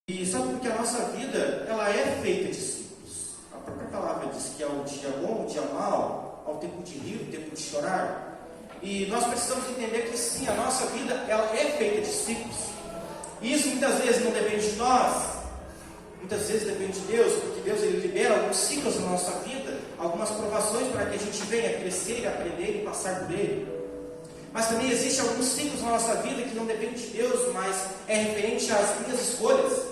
E sabe porque a nossa vida, ela é feita de ciclos. A própria palavra diz que há o dia bom, o dia mau, há o tempo de rir, o tempo de chorar. E nós precisamos entender que sim, a nossa vida, ela é feita de ciclos. E isso muitas vezes não depende de nós, muitas vezes depende de Deus, porque Deus ele libera alguns ciclos na nossa vida, algumas provações para que a gente venha crescer, aprender e passar por ele. Mas também existem alguns ciclos na nossa vida que não dependem de Deus, mas é referente às minhas escolhas.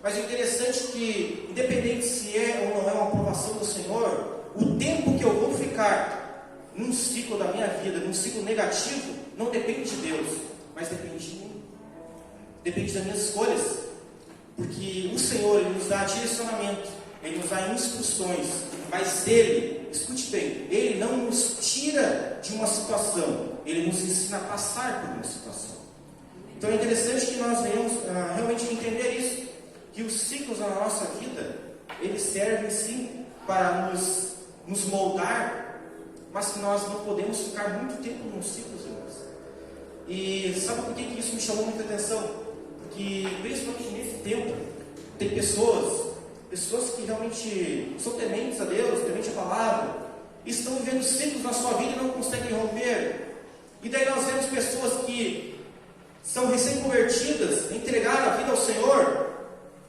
Mas o interessante é que, independente se é ou não é uma aprovação do Senhor, o tempo que eu vou ficar num ciclo da minha vida, num ciclo negativo, não depende de Deus, mas depende de mim. Depende das minhas escolhas. Porque o Senhor, Ele nos dá direcionamento, Ele nos dá instruções, mas Ele, escute bem, Ele não nos tira de uma situação, Ele nos ensina a passar por uma situação. Então é interessante que nós venhamos realmente entender isso, que os ciclos na nossa vida, eles servem sim para nos moldar, mas que nós não podemos ficar muito tempo num ciclo, irmãos. E sabe por que isso me chamou muita atenção? Porque principalmente nesse tempo, tem pessoas que realmente são tementes a Deus, tementes à palavra, e estão vivendo ciclos na sua vida e não conseguem romper. E daí nós vemos pessoas que são recém-convertidas, entregaram a vida ao Senhor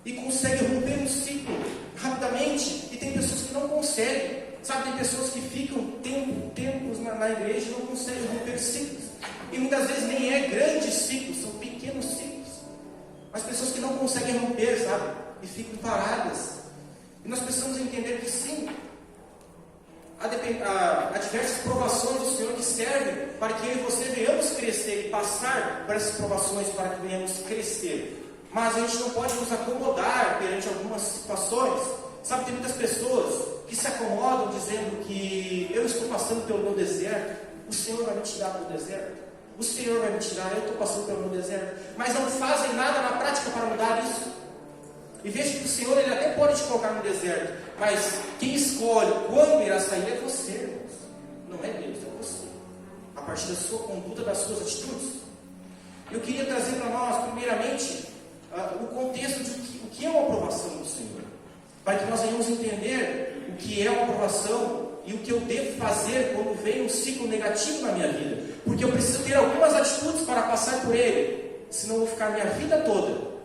e conseguem romper um ciclo rapidamente, e tem pessoas que não conseguem, sabe? Tem pessoas que ficam tempos na igreja e não conseguem romper ciclos, e muitas vezes nem é grandes ciclos, são pequenos ciclos, mas pessoas que não conseguem romper, sabe? E ficam paradas. E nós precisamos entender que sim, há diversas provações do Senhor que servem para que eu e você venhamos crescer e passar por essas provações para que venhamos crescer. Mas a gente não pode nos acomodar perante algumas situações. Sabe, tem muitas pessoas que se acomodam dizendo que eu estou passando pelo meu deserto, o Senhor vai me tirar do deserto, o Senhor vai me tirar, eu estou passando pelo meu deserto, mas não fazem nada na prática para mudar isso. E veja que o Senhor ele até pode te colocar no deserto, mas quem escolhe quando irá sair é você, irmãos. Não é Deus, é você. A partir da sua conduta, das suas atitudes. Eu queria trazer para nós, primeiramente, o contexto de o que é uma aprovação do Senhor, para que nós venhamos entender o que é uma aprovação e o que eu devo fazer quando vem um ciclo negativo na minha vida, porque eu preciso ter algumas atitudes para passar por ele, senão eu vou ficar a minha vida toda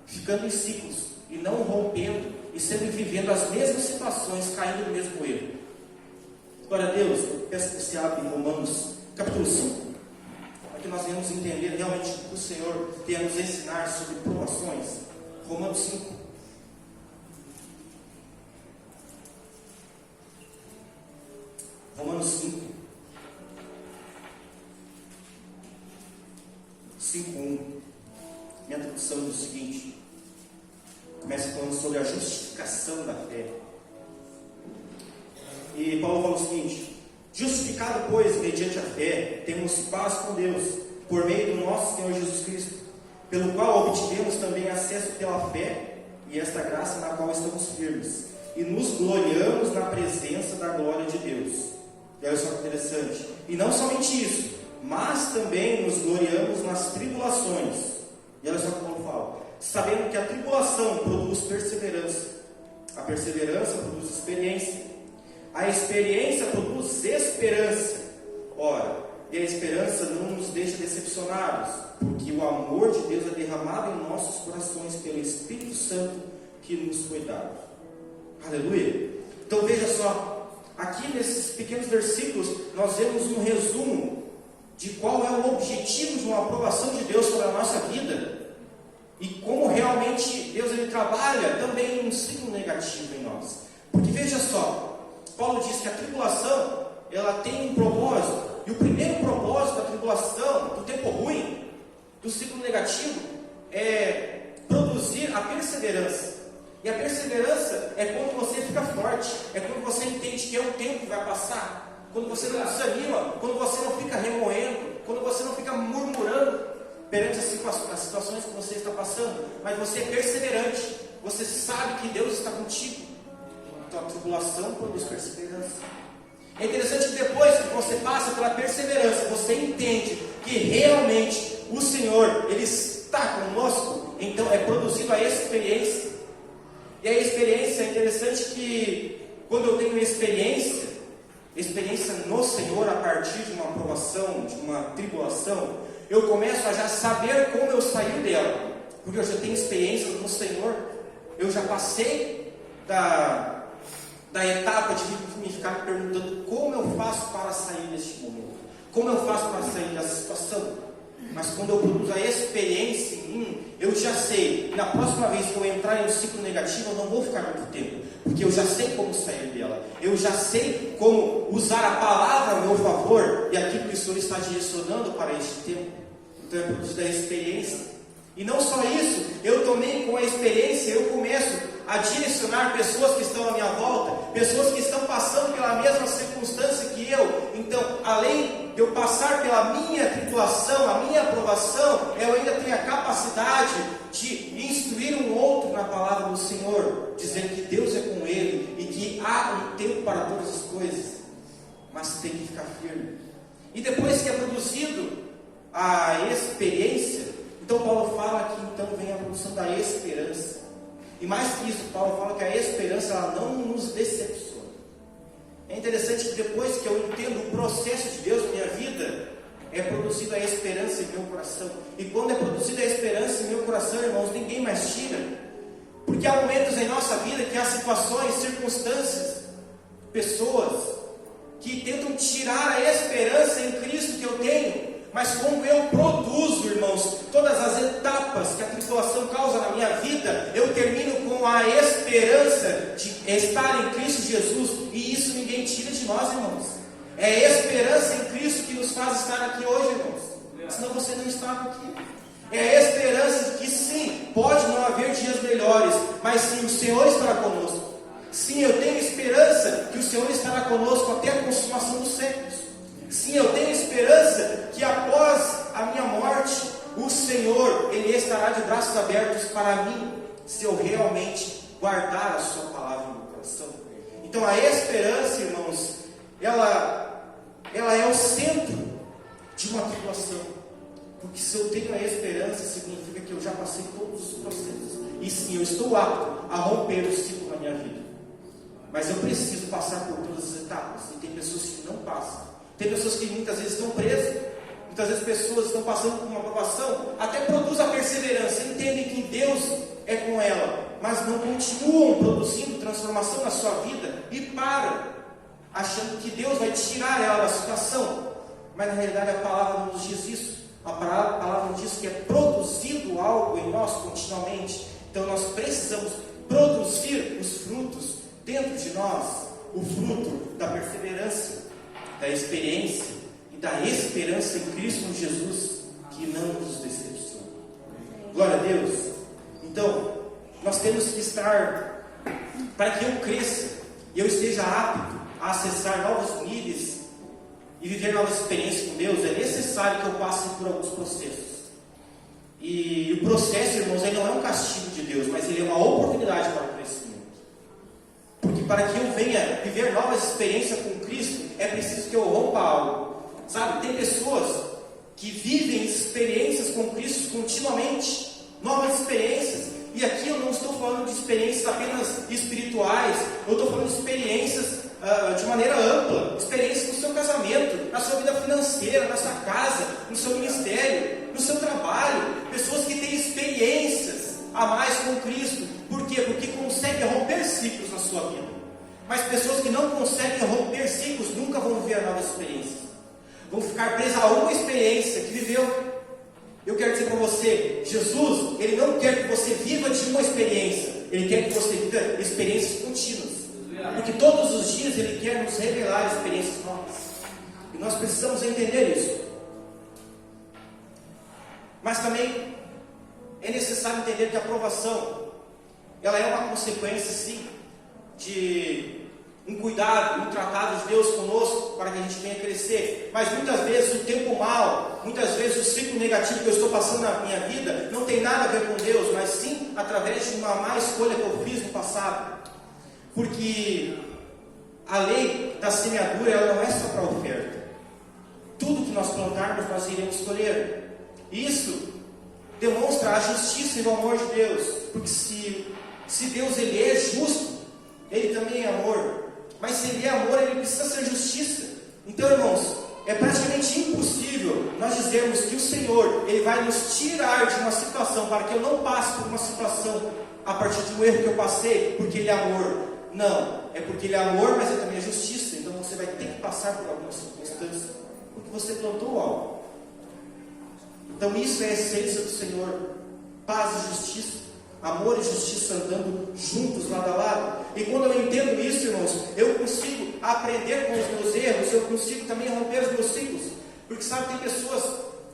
ficando em ciclos e não rompendo e sempre vivendo as mesmas situações, caindo no mesmo erro. Glória a Deus. Eu peço que você abra em Romanos capítulo 5, para que nós venhamos entender realmente o que o Senhor tem a nos ensinar sobre provações. Romanos 5. Romanos 5. 5:1. Minha tradução diz o seguinte: começa falando sobre a justificação da fé. E Paulo fala o seguinte: justificado, pois, mediante a fé, temos paz com Deus, por meio do nosso Senhor Jesus Cristo, pelo qual obtivemos também acesso pela fé e esta graça na qual estamos firmes, e nos gloriamos na presença da glória de Deus. E olha só que interessante, e não somente isso, mas também nos gloriamos nas tribulações. E olha só o que Paulo fala: sabendo que a tribulação produz perseverança, a perseverança produz experiência, a experiência produz esperança. Ora, e a esperança não nos deixa decepcionados, porque o amor de Deus é derramado em nossos corações pelo Espírito Santo que nos foi dado. Aleluia! Então veja só, aqui nesses pequenos versículos nós vemos um resumo de qual é o objetivo de uma aprovação de Deus sobre a nossa vida, e como realmente Deus ele trabalha também em um ciclo negativo em nós. Porque veja só, Paulo diz que a tribulação ela tem um propósito, e o primeiro propósito da tribulação, do tempo ruim, do ciclo negativo, é produzir a perseverança. E a perseverança é quando você fica forte, é quando você entende que é um tempo que vai passar, quando você não desanima, quando você não fica remoendo, quando você não fica murmurando perante as situações que você está passando, mas você é perseverante, você sabe que Deus está contigo. Então a tribulação produz perseverança. É interessante que depois que você passa pela perseverança, você entende que realmente o Senhor, Ele está conosco, então é produzido a esperança. experiência. E a experiência é interessante que quando eu tenho experiência no Senhor, a partir de uma provação, de uma tribulação, eu começo a já saber como eu sair dela, porque eu já tenho experiência no Senhor. Eu já passei da etapa de me ficar me perguntando como eu faço para sair deste momento, como eu faço para sair dessa situação. Mas quando eu produzo a experiência em mim, eu já sei, na próxima vez que eu entrar em um ciclo negativo, eu não vou ficar muito tempo, porque eu já sei como sair dela, eu já sei como usar a palavra a meu favor, e aquilo que o Senhor está direcionando para este tempo. Então é produzida a experiência. E não só isso, eu também com a experiência, eu começo a direcionar pessoas que estão à minha volta, pessoas que estão passando pela mesma circunstância que eu. Então, além de eu passar pela minha tribulação, a minha aprovação, eu ainda tenho a capacidade de instruir um outro na palavra do Senhor, dizendo que Deus é com ele e que há um tempo para todas as coisas, mas tem que ficar firme. E depois que é produzido a experiência, então Paulo fala que então vem a produção da esperança. E mais que isso, Paulo fala que a esperança ela não nos decepciona. É interessante que depois que eu entendo o processo de Deus na minha vida, é produzida a esperança em meu coração. E quando é produzida a esperança em meu coração, irmãos, ninguém mais tira. Porque há momentos em nossa vida que há situações, circunstâncias, pessoas que tentam tirar a esperança em Cristo que eu tenho. Mas quando eu produzo, irmãos, todas as etapas que a tribulação causa na minha vida, eu termino com a esperança de estar em Cristo Jesus, e isso ninguém tira de nós, irmãos. É a esperança em Cristo que nos faz estar aqui hoje, irmãos. Senão você não estava aqui. É a esperança de que sim, pode não haver dias melhores, mas sim, o Senhor estará conosco. Sim, eu tenho esperança que o Senhor estará conosco até a consumação dos séculos. Sim, eu tenho esperança que após a minha morte, o Senhor, Ele estará de braços abertos para mim, se eu realmente guardar a sua palavra no meu coração. Então a esperança, irmãos, ela é o centro de uma tribulação. Porque se eu tenho a esperança, significa que eu já passei todos os processos. E sim, eu estou apto a romper o ciclo na minha vida. Mas eu preciso passar por todas as etapas. E tem pessoas que não passam. Tem pessoas que muitas vezes estão presas, muitas vezes pessoas estão passando por uma aprovação, até produz a perseverança, entendem que Deus é com ela, mas não continuam produzindo transformação na sua vida e param, achando que Deus vai tirar ela da situação. Mas na realidade a palavra não nos diz isso. A palavra nos diz que é produzido algo em nós continuamente. Então nós precisamos produzir os frutos dentro de nós, o fruto da perseverança, da experiência e da esperança em Cristo Jesus, que não nos decepciona. Glória a Deus. Então, nós temos que estar, para que eu cresça e eu esteja apto a acessar novos níveis e viver novas experiências com Deus, é necessário que eu passe por alguns processos. E o processo, irmãos, ele não é um castigo de Deus, mas ele é uma oportunidade para o crescimento. Porque para que eu venha viver novas experiências com Cristo, é preciso que eu rompa algo. Sabe, tem pessoas que vivem experiências com Cristo continuamente, novas experiências. E aqui eu não estou falando de experiências apenas espirituais, eu estou falando de experiências de maneira ampla, experiências no seu casamento, na sua vida financeira, na sua casa, no seu ministério, no seu trabalho. Pessoas que têm experiências a mais com Cristo. Por quê? Porque conseguem romper ciclos na sua vida. Mas pessoas que não conseguem romper ciclos nunca vão viver novas experiências. Vão ficar presas a uma experiência que viveu. Eu quero dizer para você, Jesus, Ele não quer que você viva de uma experiência. Ele quer que você viva experiências contínuas. Porque todos os dias Ele quer nos revelar experiências novas. E nós precisamos entender isso. Mas também é necessário entender que a aprovação, ela é uma consequência, sim, de um cuidado, um tratado de Deus conosco, para que a gente venha crescer. Mas muitas vezes o tempo mau, muitas vezes o ciclo negativo que eu estou passando na minha vida, não tem nada a ver com Deus, mas sim através de uma má escolha que eu fiz no passado. Porque a lei da semeadura, ela não é só para a oferta. Tudo que nós plantarmos, nós iremos colher. Isso demonstra a justiça e o amor de Deus. Porque se Se Deus ele é justo, ele também é amor. Mas se ele é amor, ele precisa ser justiça. Então, irmãos, é praticamente impossível nós dizermos que o Senhor ele vai nos tirar de uma situação para que eu não passe por uma situação a partir de um erro que eu passei, porque ele é amor. Não, é porque ele é amor, mas ele também é justiça. Então você vai ter que passar por algumas circunstâncias, porque você plantou algo. Então isso é a essência do Senhor: paz e justiça, amor e justiça andando juntos, lado a lado. E quando eu entendo isso, irmãos, eu consigo aprender com os meus erros, eu consigo também romper os meus ciclos. Porque sabe, tem pessoas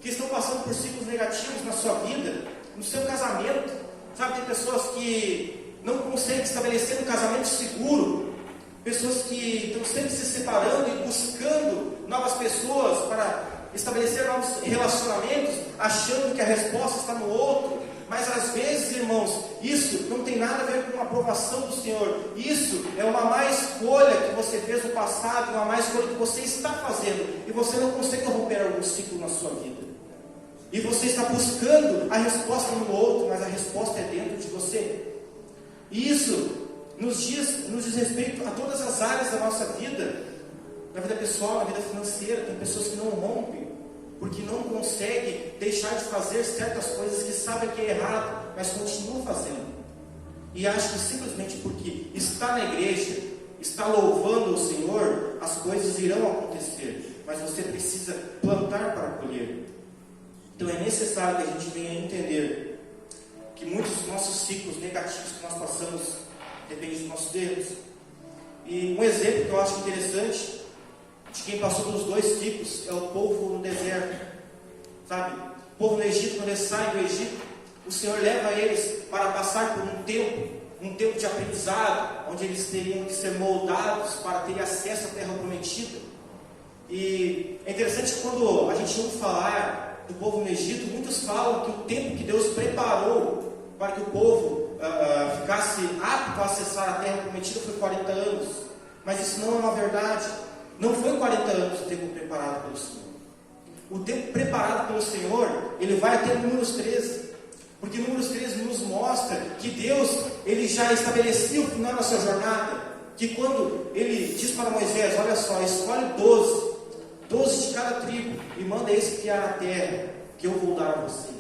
que estão passando por ciclos negativos na sua vida, no seu casamento. Sabe, tem pessoas que não conseguem estabelecer um casamento seguro, pessoas que estão sempre se separando e buscando novas pessoas para estabelecer novos relacionamentos, achando que a resposta está no outro. Mas às vezes, irmãos, isso não tem nada a ver com a aprovação do Senhor. Isso é uma má escolha que você fez no passado, uma má escolha que você está fazendo, e você não consegue romper algum ciclo na sua vida. E você está buscando a resposta no outro, mas a resposta é dentro de você. E isso nos diz respeito a todas as áreas da nossa vida, na vida pessoal, na vida financeira. Tem pessoas que não rompem, porque não conseguem deixar de fazer certas coisas que sabem que é errado, mas continuam fazendo. E acho que simplesmente porque está na igreja, está louvando o Senhor, as coisas irão acontecer. Mas você precisa plantar para colher. Então é necessário que a gente venha entender que muitos dos nossos ciclos negativos que nós passamos dependem dos nossos erros. E um exemplo que eu acho interessante de quem passou pelos dois ciclos é o povo no deserto. Sabe? O povo no Egito, quando eles saem do Egito, o Senhor leva eles para passar por um tempo de aprendizado, onde eles teriam que ser moldados para ter acesso à terra prometida. E é interessante que quando a gente ouve falar do povo no Egito, muitos falam que o tempo que Deus preparou para que o povo ficasse apto a acessar a terra prometida foi 40 anos. Mas isso não é uma verdade. Não foi 40 anos o tempo preparado pelo Senhor. O tempo preparado pelo Senhor, ele vai até Números 13. Porque Números 13 nos mostra que Deus, ele já estabelecia o final da sua jornada. Que quando ele diz para Moisés: olha só, escolhe 12 de cada tribo, e manda espiar a terra, que eu vou dar a vocês.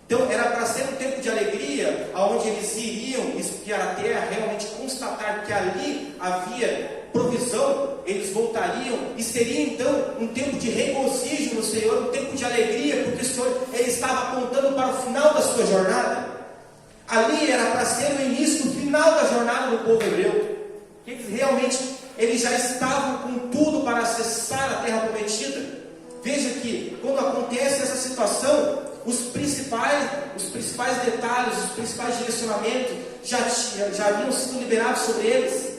Então era para ser um tempo de alegria, onde eles iriam espiar a terra, realmente constatar que ali havia provisão, eles voltariam, e seria então um tempo de regozijo no Senhor, um tempo de alegria, porque o Senhor ele estava apontando para o final da sua jornada. Ali era para ser o início do final da jornada do povo hebreu. Eles já estavam com tudo para acessar a terra prometida. Veja que quando acontece essa situação, os principais detalhes, os principais direcionamentos já haviam sido liberados sobre eles.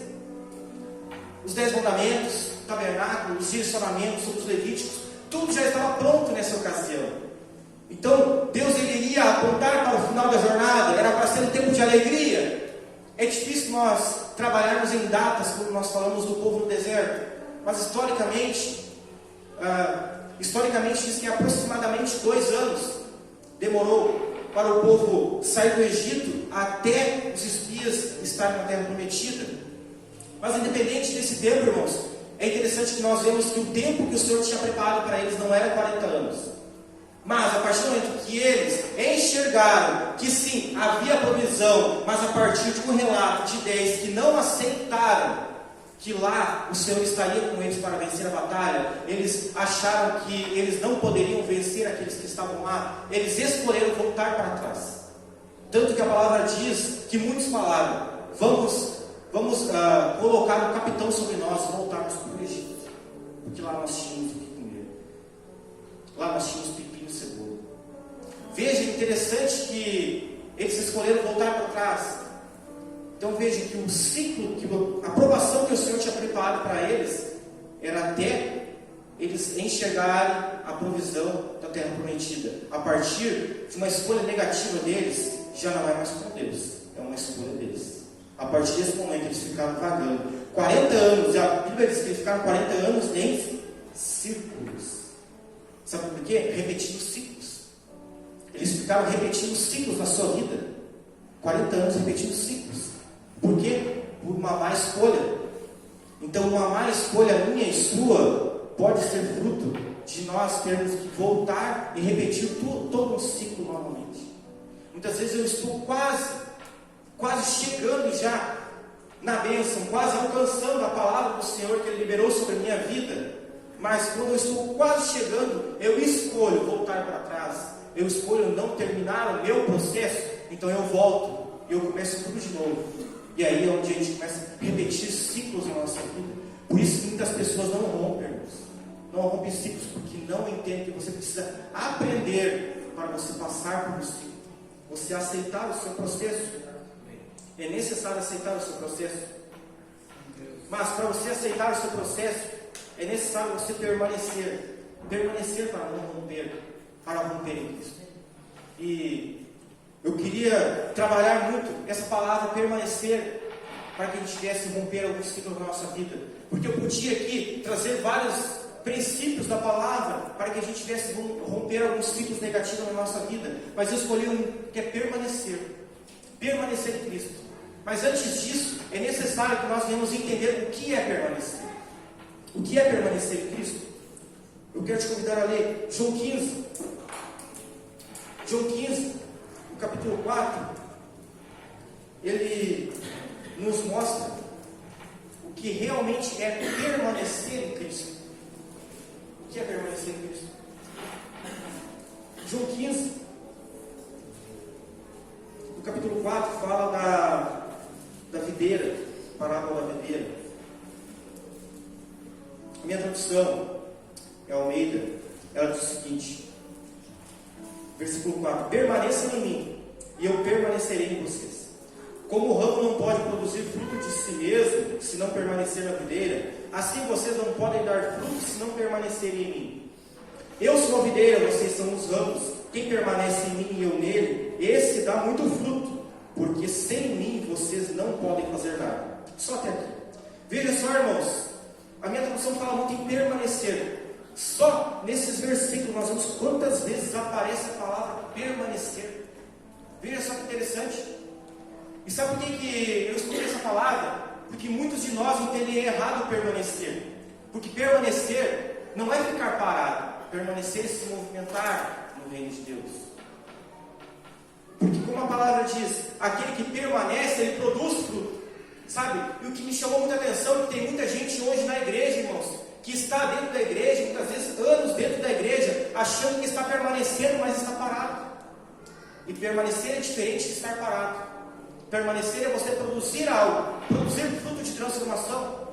Os 10 mandamentos, o tabernáculo, os direcionamentos sobre os levíticos, tudo já estava pronto nessa ocasião. Então Deus ele iria apontar para o final da jornada, era para ser um tempo de alegria. É difícil nós trabalharmos em datas quando nós falamos do povo no deserto, mas historicamente diz que aproximadamente 2 anos demorou para o povo sair do Egito até os espias estarem na terra prometida. Mas independente desse tempo, irmãos, é interessante que nós vemos que o tempo que o Senhor tinha preparado para eles não era 40 anos. Mas a partir do momento que eles enxergaram que sim, havia provisão, mas a partir de um relato de 10 que não aceitaram que lá o Senhor estaria com eles para vencer a batalha, eles acharam que eles não poderiam vencer aqueles que estavam lá, eles escolheram voltar para trás. Tanto que a palavra diz que muitos falaram: vamos colocar um capitão sobre nós e voltarmos para o Egito, porque lá nós tínhamos o que comer, lá nós tínhamos pepino e cebola. Veja, interessante que eles escolheram voltar para trás. Então veja que o ciclo, a aprovação que o Senhor tinha preparado para eles, era até eles enxergarem a provisão da terra prometida. A partir de uma escolha negativa deles, já não é mais com Deus, é uma escolha deles. A partir desse momento eles ficaram vagando 40 anos, e a Bíblia diz que eles ficaram 40 anos em círculos. Sabe por quê? Repetindo ciclos. Eles ficaram repetindo ciclos na sua vida. 40 anos repetindo ciclos. Por quê? Por uma má escolha. Então, uma má escolha minha e sua pode ser fruto de nós termos que voltar e repetir todo um ciclo novamente. Muitas vezes eu estou quase chegando já na bênção, quase alcançando a palavra do Senhor que Ele liberou sobre a minha vida. Mas quando eu estou quase chegando, eu escolho voltar para trás. Eu escolho não terminar o meu processo. Então eu volto e eu começo tudo de novo. E aí é onde a gente começa a repetir ciclos na nossa vida. Por isso que muitas pessoas não rompem. Não rompem ciclos porque não entendem que você precisa aprender para você passar por um ciclo. Você aceitar o seu processo. É necessário aceitar o seu processo. Mas para você aceitar o seu processo, é necessário você permanecer. Permanecer para não romper. Para romper em Cristo. E eu queria trabalhar muito essa palavra permanecer, para que a gente viesse romper alguns ciclos na nossa vida. Porque eu podia aqui trazer vários princípios da palavra, para que a gente viesse romper alguns ciclos negativos na nossa vida. Mas eu escolhi um que é permanecer. Permanecer em Cristo. Mas antes disso, é necessário que nós venhamos entender o que é permanecer. O que é permanecer em Cristo? Eu quero te convidar a ler João 15. João 15, no capítulo 4, ele nos mostra o que realmente é permanecer em Cristo. O que é permanecer em Cristo? João 15, no capítulo 4, fala da videira, parábola da videira. A minha tradução é Almeida. Ela diz o seguinte, versículo 4: permaneçam em mim, e eu permanecerei em vocês. Como o ramo não pode produzir fruto de si mesmo, se não permanecer na videira, assim vocês não podem dar fruto, se não permanecerem em mim. Eu sou a videira, vocês são os ramos. Quem permanece em mim e eu nele, esse dá muito fruto, porque sem mim vocês não podem fazer nada. Só até aqui. Veja só, irmãos, a minha tradução fala muito em permanecer. Só nesses versículos nós vemos quantas vezes aparece a palavra permanecer. Veja só que interessante. E sabe por que eu escolhi essa palavra? Porque muitos de nós entendem errado permanecer. Porque permanecer não é ficar parado. Permanecer é se movimentar no reino de Deus. Porque como a palavra diz, aquele que permanece, ele produz fruto. Sabe? E o que me chamou muita atenção é que tem muita gente hoje na igreja, irmãos, que está dentro da igreja, muitas vezes anos dentro da igreja, achando que está permanecendo, mas está parado. E permanecer é diferente de estar parado. Permanecer é você produzir algo, produzir fruto de transformação.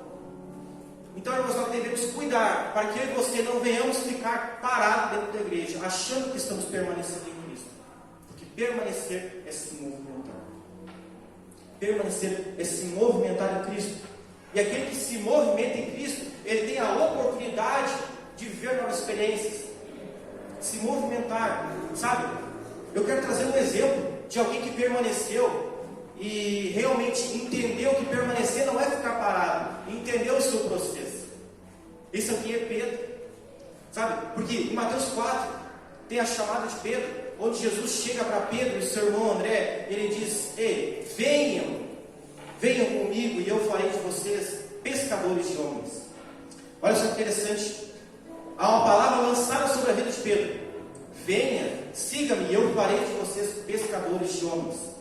Então, irmãos, nós devemos cuidar para que eu e você não venhamos ficar parados dentro da igreja, achando que estamos permanecendo em Cristo. Porque permanecer é se movimentar. Permanecer é se movimentar em Cristo. E aquele que se movimenta em Cristo, ele tem a oportunidade de viver novas experiências. Se movimentar, sabe? Eu quero trazer um exemplo de alguém que permaneceu e realmente entendeu que permanecer não é ficar parado, entendeu o seu processo. Esse aqui é Pedro, sabe? Porque em Mateus 4 tem a chamada de Pedro, onde Jesus chega para Pedro e seu irmão André, ele diz: ei, venham comigo e eu farei de vocês pescadores de homens. Olha só que interessante, há uma palavra lançada sobre a vida de Pedro: venha, siga-me e eu farei de vocês pescadores de homens.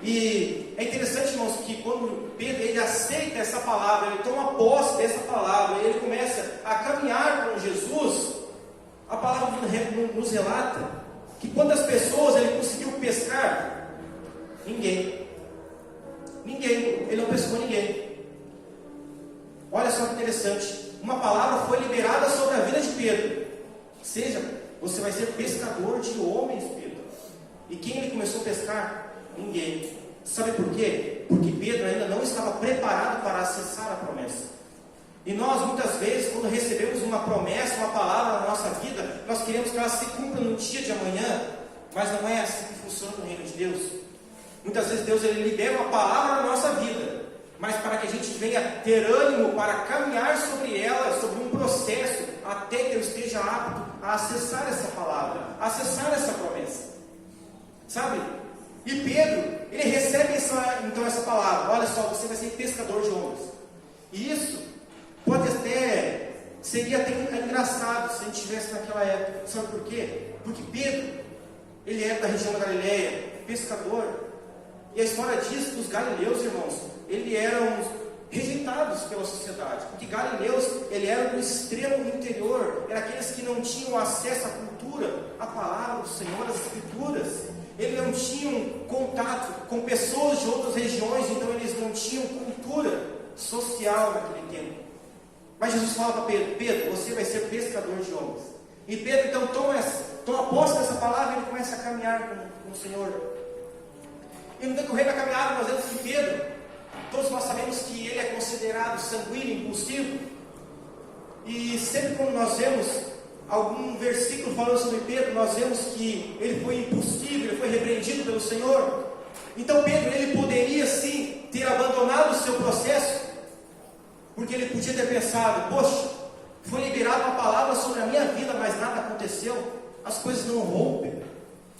E é interessante, irmãos, que quando Pedro ele aceita essa palavra, ele toma posse dessa palavra, ele começa a caminhar com Jesus, a palavra nos relata que quantas pessoas ele conseguiu pescar? Ninguém, ele não pescou ninguém. Olha só que interessante, uma palavra foi liberada sobre a vida de Pedro: seja, você vai ser pescador de homens, Pedro. E quem ele começou a pescar? Ninguém. Sabe por quê? Porque Pedro ainda não estava preparado para acessar a promessa. E nós muitas vezes, quando recebemos uma promessa, uma palavra na nossa vida, nós queremos que ela se cumpra no dia de amanhã, mas não é assim que funciona no reino de Deus. Muitas vezes Deus ele libera uma palavra na nossa vida, mas para que a gente venha ter ânimo para caminhar sobre ela, sobre um processo, até que eu esteja apto a acessar essa palavra, a acessar essa promessa. Sabe? E Pedro, ele recebe então essa palavra: olha só, você vai ser pescador de homens. E isso seria até engraçado se a gente estivesse naquela época. Sabe por quê? Porque Pedro, ele era da região da Galileia, pescador. E a história diz que os galileus, irmãos, eles eram rejeitados pela sociedade. Porque galileus, eles eram do extremo interior. Eram aqueles que não tinham acesso à cultura, à palavra do Senhor, às Escrituras. Eles não tinham contato com pessoas de outras regiões, então eles não tinham cultura social naquele tempo. Mas Jesus fala para Pedro: Pedro, você vai ser pescador de homens. E Pedro então toma posse dessa palavra e ele começa a caminhar com o Senhor. E no decorrer da caminhada nós vemos que Pedro, todos nós sabemos que ele é considerado sanguíneo, impulsivo. E sempre quando nós vemos algum versículo falando sobre Pedro, nós vemos que ele foi impulsivo, ele foi repreendido pelo Senhor. Então Pedro, ele poderia sim ter abandonado o seu processo, porque ele podia ter pensado: poxa, foi liberada uma palavra sobre a minha vida, mas nada aconteceu, as coisas não rompem.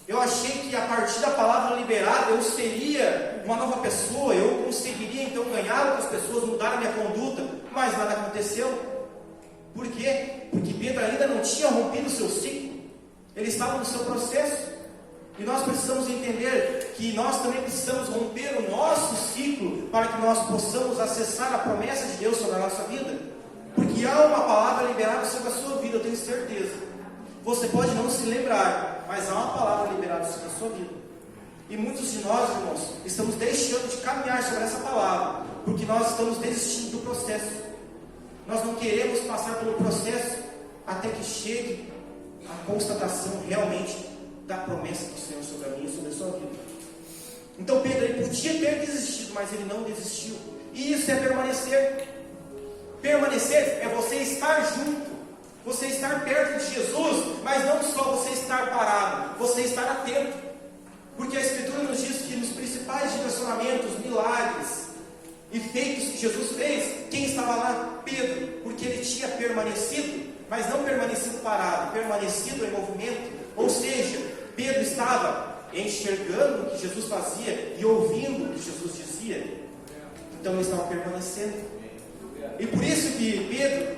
Eu achei que a partir da palavra liberada eu seria uma nova pessoa, eu conseguiria então ganhar outras pessoas, mudar a minha conduta, mas nada aconteceu. Por quê? Porque Pedro ainda não tinha rompido o seu ciclo, ele estava no seu processo. E nós precisamos entender que nós também precisamos romper o nosso ciclo para que nós possamos acessar a promessa de Deus sobre a nossa vida. Porque há uma palavra liberada sobre a sua vida, eu tenho certeza. Você pode não se lembrar, mas há uma palavra liberada sobre a sua vida. E muitos de nós, irmãos, estamos deixando de caminhar sobre essa palavra, porque nós estamos desistindo do processo. Nós não queremos passar pelo processo até que chegue a constatação realmente da promessa do Senhor sobre a minha e sobre a sua vida. Então Pedro, ele podia ter desistido, mas ele não desistiu. E isso é permanecer. Permanecer é você estar junto, você estar perto de Jesus, mas não só você estar parado, você estar atento. Porque a Escritura nos diz que nos principais direcionamentos, milagres e feitos que Jesus fez, quem estava lá? Pedro, porque ele tinha permanecido, mas não permanecido parado, permanecido em movimento. Ou seja, Pedro estava enxergando o que Jesus fazia e ouvindo o que Jesus dizia. Então ele estava permanecendo. E por isso que Pedro,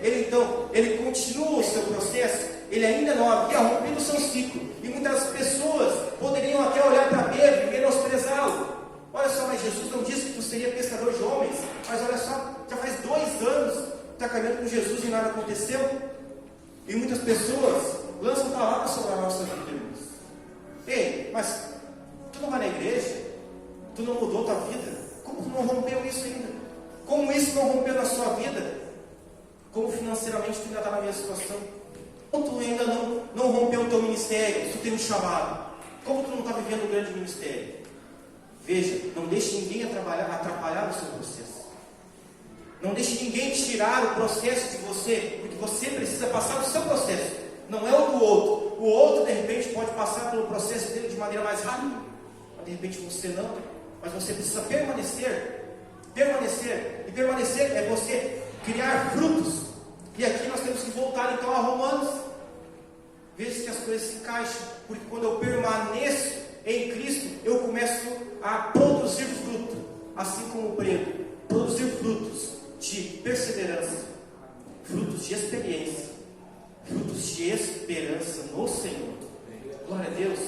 ele continua o seu processo. Ele ainda não havia rompido o seu ciclo. E muitas pessoas poderiam até olhar para Pedro e menosprezá-lo. Olha só, mas Jesus não disse que tu seria pescador de homens. Mas olha só, já faz 2 anos que está caminhando com Jesus e nada aconteceu. E muitas pessoas lançam palavras sobre a nossa vida, irmãos. Ei, mas tu não vai na igreja? Tu não mudou tua vida? Como tu não rompeu isso ainda? Como isso não rompeu na sua vida? Como financeiramente tu ainda está na mesma situação? Como tu ainda não rompeu o teu ministério? Tu tem um chamado. Como tu não está vivendo um grande ministério? Veja, não deixe ninguém atrapalhar o seu processo. Não deixe ninguém tirar o processo de você, porque você precisa passar o seu processo. Não é o do outro. O outro, de repente, pode passar pelo processo dele de maneira mais rápida. Mas, de repente, você não. Mas você precisa permanecer. Permanecer. E permanecer é você criar frutos. E aqui nós temos que voltar, então, a Romanos. Veja se as coisas se encaixam. Porque quando eu permaneço em Cristo, eu começo a produzir fruto. Assim como o Pedro. Produzir frutos de perseverança. Frutos de experiência. Frutos de esperança no Senhor. Glória a Deus.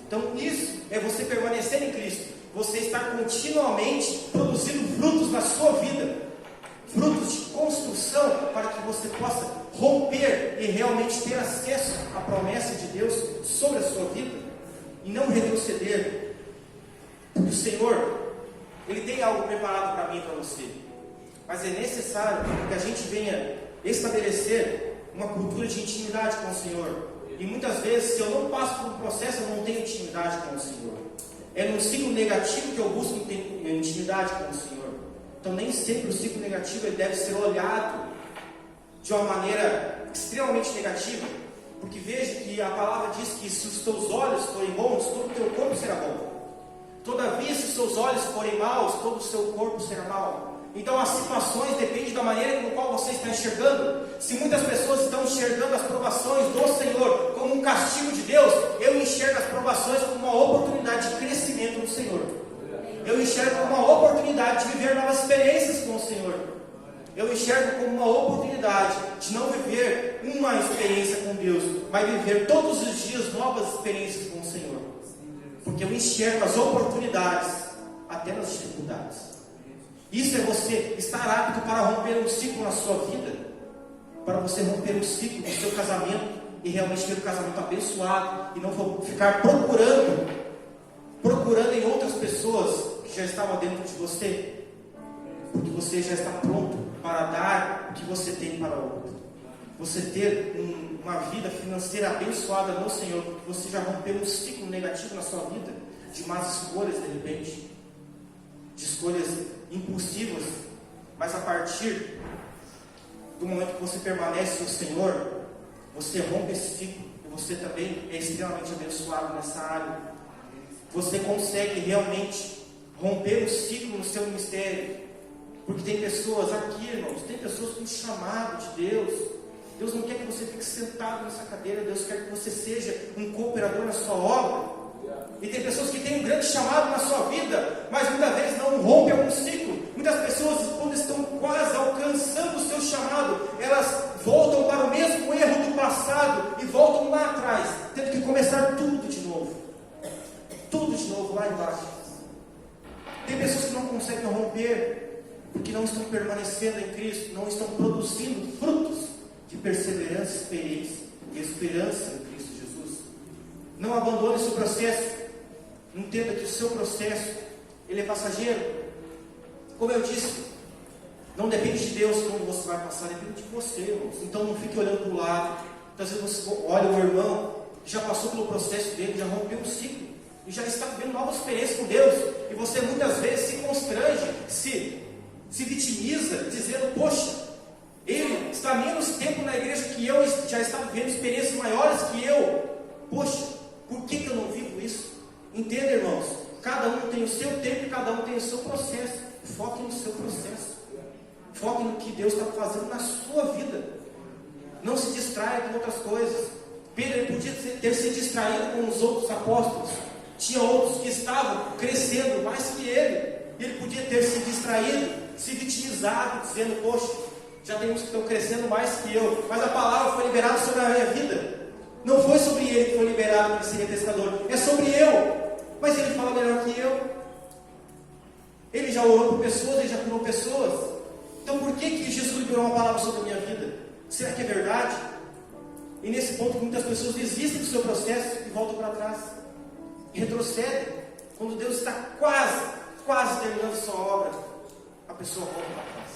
Então isso é você permanecer em Cristo. Você estar continuamente produzindo frutos na sua vida. Frutos de construção para que você possa romper e realmente ter acesso à promessa de Deus sobre a sua vida. E não retroceder. Porque o Senhor, Ele tem algo preparado para mim e para você. Mas é necessário que a gente venha estabelecer uma cultura de intimidade com o Senhor. E muitas vezes, se eu não passo por um processo, eu não tenho intimidade com o Senhor. É num ciclo negativo que eu busco intimidade com o Senhor. Então nem sempre o ciclo negativo ele deve ser olhado de uma maneira extremamente negativa. Porque veja que a palavra diz que se os teus olhos forem bons, todo o teu corpo será bom. Todavia, se os seus olhos forem maus, todo o seu corpo será mau. Então as situações dependem da maneira com qual você está enxergando. Se muitas pessoas estão enxergando as provações do Senhor como um castigo de Deus, eu enxergo as provações como uma oportunidade de crescimento no Senhor. Eu enxergo como uma oportunidade de viver novas experiências com o Senhor. Eu enxergo como uma oportunidade de não viver uma experiência com Deus, mas viver todos os dias novas experiências com o Senhor. Porque eu enxergo as oportunidades até nas dificuldades. Isso é você estar apto para romper um ciclo na sua vida, para você romper um ciclo no seu casamento e realmente ter um casamento abençoado e não ficar procurando em outras pessoas que já estavam dentro de você, porque você já está pronto para dar o que você tem para o outro. Você ter uma vida financeira abençoada no Senhor, porque você já rompeu um ciclo negativo na sua vida, de más escolhas de repente, de escolhas impulsivas, mas a partir do momento que você permanece no Senhor, você rompe esse ciclo, e você também é extremamente abençoado nessa área. Você consegue realmente romper o ciclo no seu ministério, porque tem pessoas aqui, irmãos, tem pessoas com chamado de Deus. Deus não quer que você fique sentado nessa cadeira, Deus quer que você seja um cooperador na sua obra. E tem pessoas que têm um grande chamado na sua vida, mas muitas vezes não rompem algum ciclo. Muitas pessoas, quando estão quase alcançando o seu chamado, elas voltam para o mesmo erro do passado e voltam lá atrás, tendo que começar tudo de novo. Tudo de novo lá embaixo. Tem pessoas que não conseguem romper, porque não estão permanecendo em Cristo, não estão produzindo frutos de perseverança, experiência e esperança em Cristo Jesus. Não abandone o seu processo. Entenda que o seu processo, ele é passageiro. Como eu disse, não depende de Deus como você vai passar, depende de você, irmãos. Então não fique olhando para o lado. Às vezes você olha o irmão, já passou pelo processo dele, já rompeu um ciclo, e já está vivendo novas experiências com Deus, e você muitas vezes se constrange, se vitimiza, dizendo, poxa, ele está menos tempo na igreja que eu, já está vivendo experiências maiores que eu. Poxa, por que eu não vivo isso? Entenda, irmãos, cada um tem o seu tempo e cada um tem o seu processo. Foque no seu processo. Foque no que Deus está fazendo na sua vida. Não se distraia com outras coisas. Pedro, ele podia ter se distraído com os outros apóstolos. Tinha outros que estavam crescendo mais que ele. Ele podia ter se distraído, se vitimizado, dizendo, poxa, já tem uns que estão crescendo mais que eu. Mas a palavra foi liberada sobre a minha vida. Não foi sobre ele que foi liberado para ser pescador. É sobre eu. Mas ele fala melhor que eu. Ele já orou por pessoas, ele já curou pessoas. Então por que Jesus liberou uma palavra sobre a minha vida? Será que é verdade? E nesse ponto muitas pessoas desistem do seu processo e voltam para trás. Retrocedem. Quando Deus está quase terminando sua obra, a pessoa volta para trás.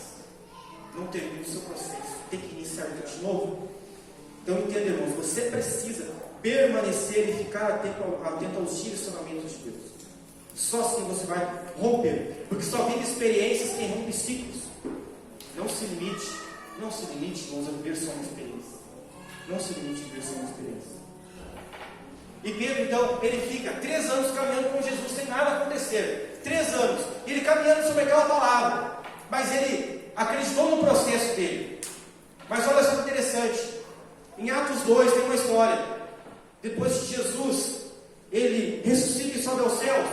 Não termina o seu processo. Tem que iniciar de novo. Então entenda, irmãos, você precisa permanecer e ficar atento aos direcionamentos de Deus. Só assim você vai romper. Porque só vive experiências quem rompe ciclos. Não se limite, irmãos, a viver só uma experiência. Não se limite a viver só uma experiência. E Pedro, então, ele fica 3 anos caminhando com Jesus sem nada acontecer. 3 anos. Ele caminhando sobre aquela palavra. Mas ele acreditou no processo dele. Mas olha só que interessante. Em Atos 2 tem uma história. Depois que Jesus, ele ressuscita e sobe aos céus,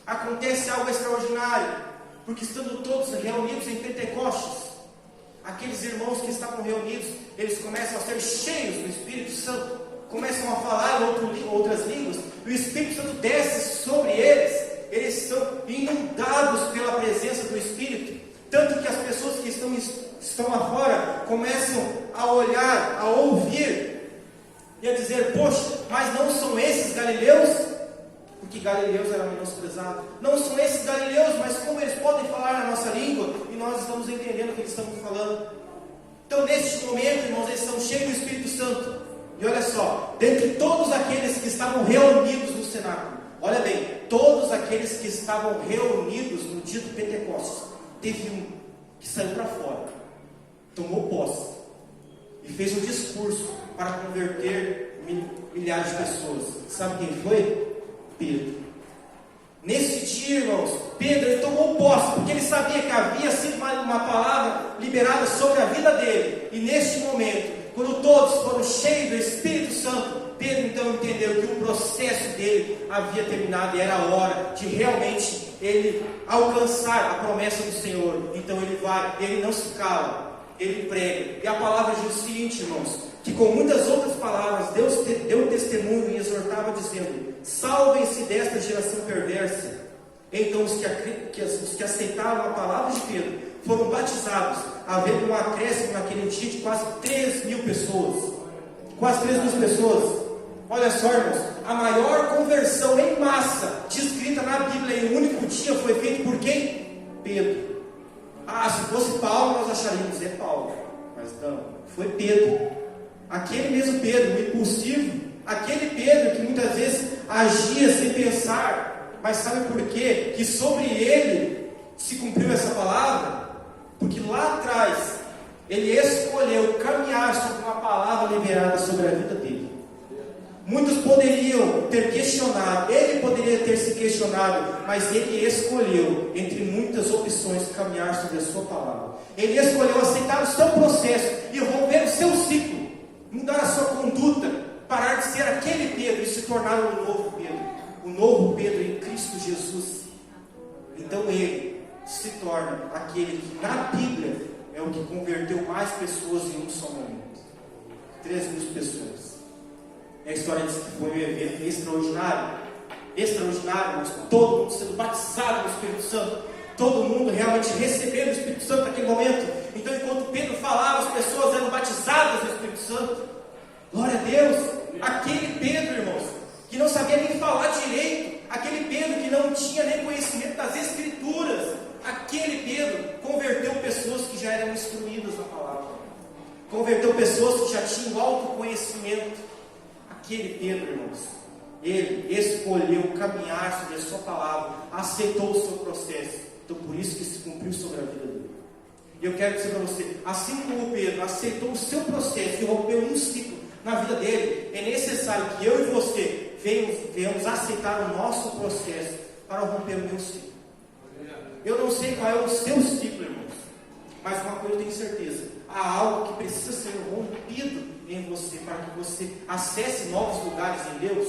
acontece algo extraordinário. Porque estando todos reunidos em Pentecostes, aqueles irmãos que estavam reunidos, eles começam a ser cheios do Espírito Santo, começam a falar outras línguas, e o Espírito Santo desce sobre eles são inundados pela presença do Espírito, tanto que as pessoas que estão lá fora começam a olhar, a ouvir, e a dizer, poxa, mas não são esses galileus? Porque galileus eram menosprezados. Não são esses galileus, mas como eles podem falar na nossa língua, e nós estamos entendendo o que eles estão falando. Então neste momento, irmãos, eles estão cheios do Espírito Santo. E olha só, dentre todos aqueles que estavam reunidos no cenáculo, olha bem, todos aqueles que estavam reunidos no dia do Pentecostes, teve um que saiu para fora, tomou posse e fez um discurso para converter milhares de pessoas. Sabe quem foi? Pedro. Nesse dia, irmãos, Pedro, ele tomou posse, porque ele sabia que havia sido uma palavra liberada sobre a vida dele. E neste momento, quando todos foram cheios do Espírito Santo, Pedro então entendeu que o processo dele havia terminado e era a hora de realmente ele alcançar a promessa do Senhor. Então ele vai, ele não se cala, ele prega. E a palavra diz o seguinte, irmãos, que com muitas outras palavras Deus deu testemunho e exortava dizendo: salvem-se desta geração perversa. Então os que aceitaram a palavra de Pedro foram batizados, havendo um acréscimo naquele dia de quase 3.000 pessoas. Quase 3.000 pessoas. Olha só, irmãos, a maior conversão em massa descrita na Bíblia em um único dia foi feita por quem? Pedro. Se fosse Paulo, nós acharíamos, é Paulo. Mas não, foi Pedro. Aquele mesmo Pedro, o impulsivo, aquele Pedro que muitas vezes agia sem pensar. Mas sabe por quê? Que sobre ele se cumpriu essa palavra? Porque lá atrás ele escolheu caminhar sobre uma palavra liberada sobre a vida dele. Muitos poderiam ter questionado, ele poderia ter se questionado, mas ele escolheu, entre muitas opções, caminhar sobre a sua palavra. Ele escolheu aceitar o seu processo e romper o seu ciclo, mudar a sua conduta, parar de ser aquele Pedro e se tornar um novo Pedro, o novo Pedro em Cristo Jesus. Então ele se torna aquele que na Bíblia é o que converteu mais pessoas em um só momento. 3.000 pessoas. A história diz que foi um evento extraordinário, mas com todo mundo sendo batizado no Espírito Santo, todo mundo realmente recebendo o Espírito Santo naquele momento. Então, enquanto Pedro falava, as pessoas eram batizadas no Espírito Santo. Glória a Deus. Aquele Pedro, irmãos, que não sabia nem falar direito, aquele Pedro que não tinha nem conhecimento das Escrituras, aquele Pedro converteu pessoas que já eram instruídas na palavra, converteu pessoas que já tinham autoconhecimento. Aquele Pedro, irmãos, ele escolheu caminhar sobre a sua palavra, aceitou o seu processo. Então por isso que se cumpriu sobre a vida dele. E eu quero dizer para você, assim como o Pedro aceitou o seu processo e rompeu um ciclo na vida dele, é necessário que eu e você venhamos aceitar o nosso processo para romper o meu ciclo. Eu não sei qual é o seu ciclo, irmãos, mas uma coisa eu tenho certeza: há algo que precisa ser rompido em você para que você acesse novos lugares em Deus.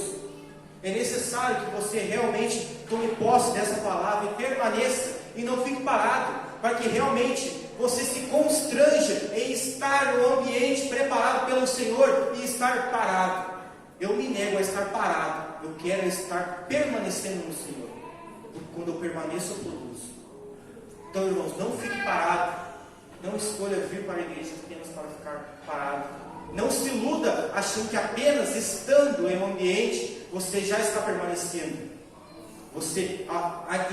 É necessário que você realmente tome posse dessa palavra e permaneça e não fique parado, para que realmente você se constranja em estar no ambiente preparado pelo Senhor e estar parado. Eu me nego a estar parado, eu quero estar permanecendo no Senhor, porque quando eu permaneço eu produzo. Então, irmãos, não fique parado, não escolha vir para a igreja apenas para ficar parado. Não se iluda achando que apenas estando em um ambiente você já está permanecendo. Você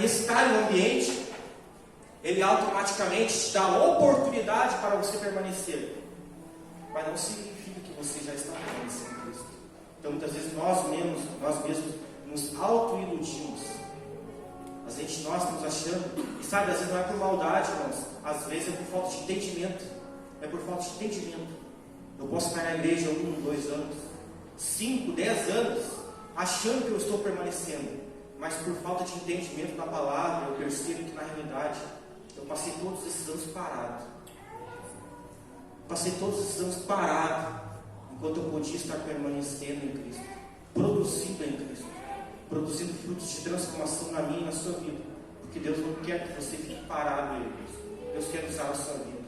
estar em um ambiente, ele automaticamente te dá a oportunidade para você permanecer, mas não significa que você já está permanecendo em Cristo. Então muitas vezes nós mesmos nos auto-iludimos. Nós estamos achando, e sabe, às vezes não é por maldade, irmãos, às vezes é por falta de entendimento. É por falta de entendimento. Eu posso estar na igreja 1, 2 anos, 5, 10 anos, achando que eu estou permanecendo, mas por falta de entendimento da palavra, eu percebo que na realidade eu passei todos esses anos parado. Passei todos esses anos parado, enquanto eu podia estar permanecendo em Cristo, produzindo em Cristo, produzindo frutos de transformação na minha e na sua vida, porque Deus não quer que você fique parado em Cristo. Deus quer usar a sua vida.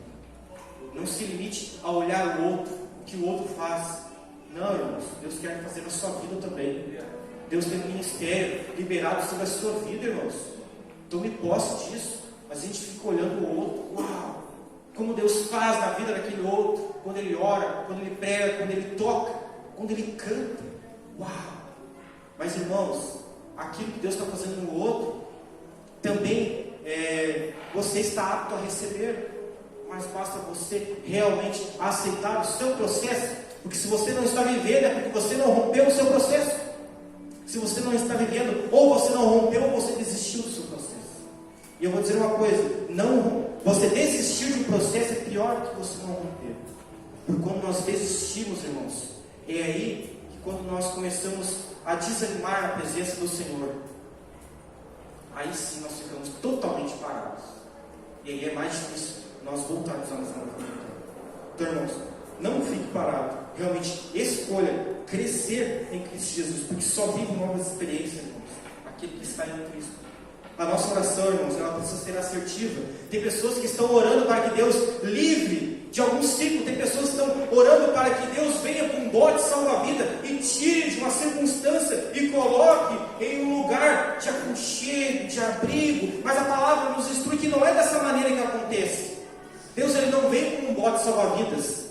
Não se limite a olhar o outro, o que o outro faz. Não, irmãos, Deus quer fazer na sua vida também. Deus tem um ministério liberado sobre a sua vida, irmãos. Tome posse disso. Mas a gente fica olhando o outro. Uau! Como Deus faz na vida daquele outro. Quando ele ora, quando ele prega, quando ele toca, quando ele canta. Uau! Mas, irmãos, aquilo que Deus está fazendo no outro, também você está apto a receber. Mas basta você realmente aceitar o seu processo. Porque se você não está vivendo, é porque você não rompeu o seu processo. Se você não está vivendo, ou você não rompeu, ou você desistiu do seu processo. E eu vou dizer uma coisa: você desistir de um processo é pior do que você não romper. Porque quando nós desistimos, irmãos, é aí que quando nós começamos a desanimar na presença do Senhor, aí sim nós ficamos totalmente parados. E aí é mais difícil nós voltarmos à nossa vida. Então, irmãos, não fique parado. Realmente escolha crescer em Cristo Jesus, porque só vive novas experiências, irmãos, aquele que está em Cristo. A nossa oração, irmãos, ela precisa ser assertiva. Tem pessoas que estão orando para que Deus livre de algum ciclo. Tem pessoas que estão orando para que Deus venha com um bote salva-vida e tire de uma circunstância e coloque em um lugar de aconchego, de abrigo. Mas a palavra nos instrui que não é dessa maneira que acontece. Deus, ele não vem com um bote salva-vidas.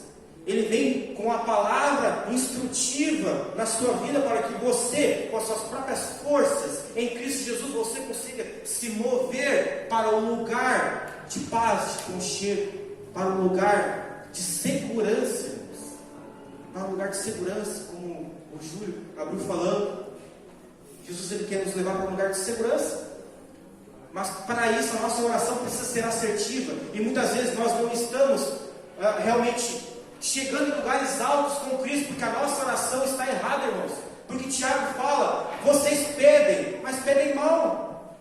Ele vem com a palavra instrutiva na sua vida para que você, com as suas próprias forças, em Cristo Jesus, você consiga se mover para um lugar de paz, de conchego, para um lugar de segurança, para um lugar de segurança, como o Júlio abriu falando. Jesus, ele quer nos levar para um lugar de segurança. Mas para isso a nossa oração precisa ser assertiva. E muitas vezes nós não estamos realmente chegando em lugares altos com Cristo, porque a nossa oração está errada, irmãos. Porque Tiago fala: vocês pedem, mas pedem mal.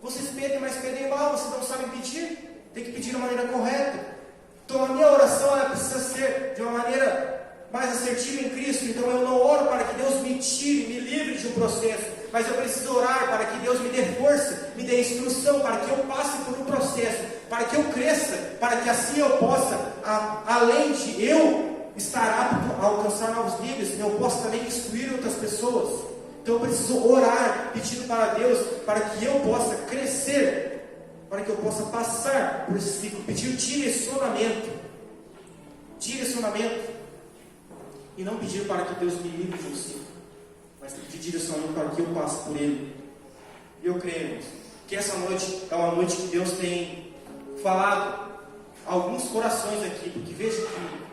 Vocês pedem, mas pedem mal. Vocês não sabem pedir. Tem que pedir de uma maneira correta. Então a minha oração, ela precisa ser de uma maneira mais assertiva em Cristo. Então eu não oro para que Deus me tire, me livre de um processo, mas eu preciso orar para que Deus me dê força, me dê instrução, para que eu passe por um processo, para que eu cresça, para que assim eu possa, além de eu estar apto a alcançar novos níveis, eu possa também instruir outras pessoas. Então eu preciso orar, pedindo para Deus, para que eu possa crescer, para que eu possa passar por esse ciclo, pedir direcionamento, e não pedir para que Deus me livre de um ciclo, mas pedir direcionamento para que eu passe por ele. E eu creio que essa noite é uma noite que Deus tem falado a alguns corações aqui, porque veja que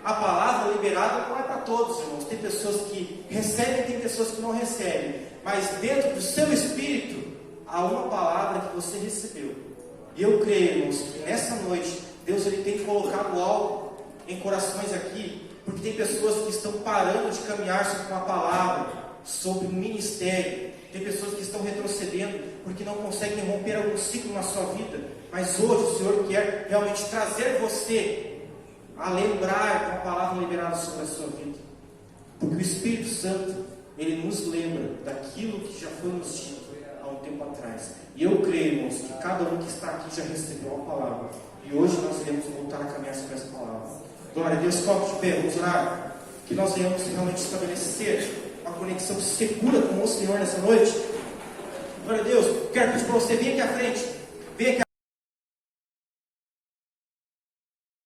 a palavra liberada não é para todos, irmãos. Tem pessoas que recebem, tem pessoas que não recebem, mas dentro do seu espírito há uma palavra que você recebeu. E eu creio, irmãos, que nessa noite Deus, ele tem colocado algo em corações aqui, porque tem pessoas que estão parando de caminhar sobre uma palavra, sobre um ministério. Tem pessoas que estão retrocedendo porque não conseguem romper algum ciclo na sua vida. Mas hoje o Senhor quer realmente trazer você a lembrar com a palavra liberada sobre a sua vida. Porque o Espírito Santo, ele nos lembra daquilo que já foi nos dito há um tempo atrás. E eu creio, irmãos, que cada um que está aqui já recebeu a palavra. E hoje nós iremos voltar a caminhar sobre essa palavra. Glória a Deus, coloque de pé, vamos orar. Que nós venhamos realmente estabelecer uma conexão segura com o Senhor nessa noite. Glória a Deus, quero pedir para você vir aqui à frente.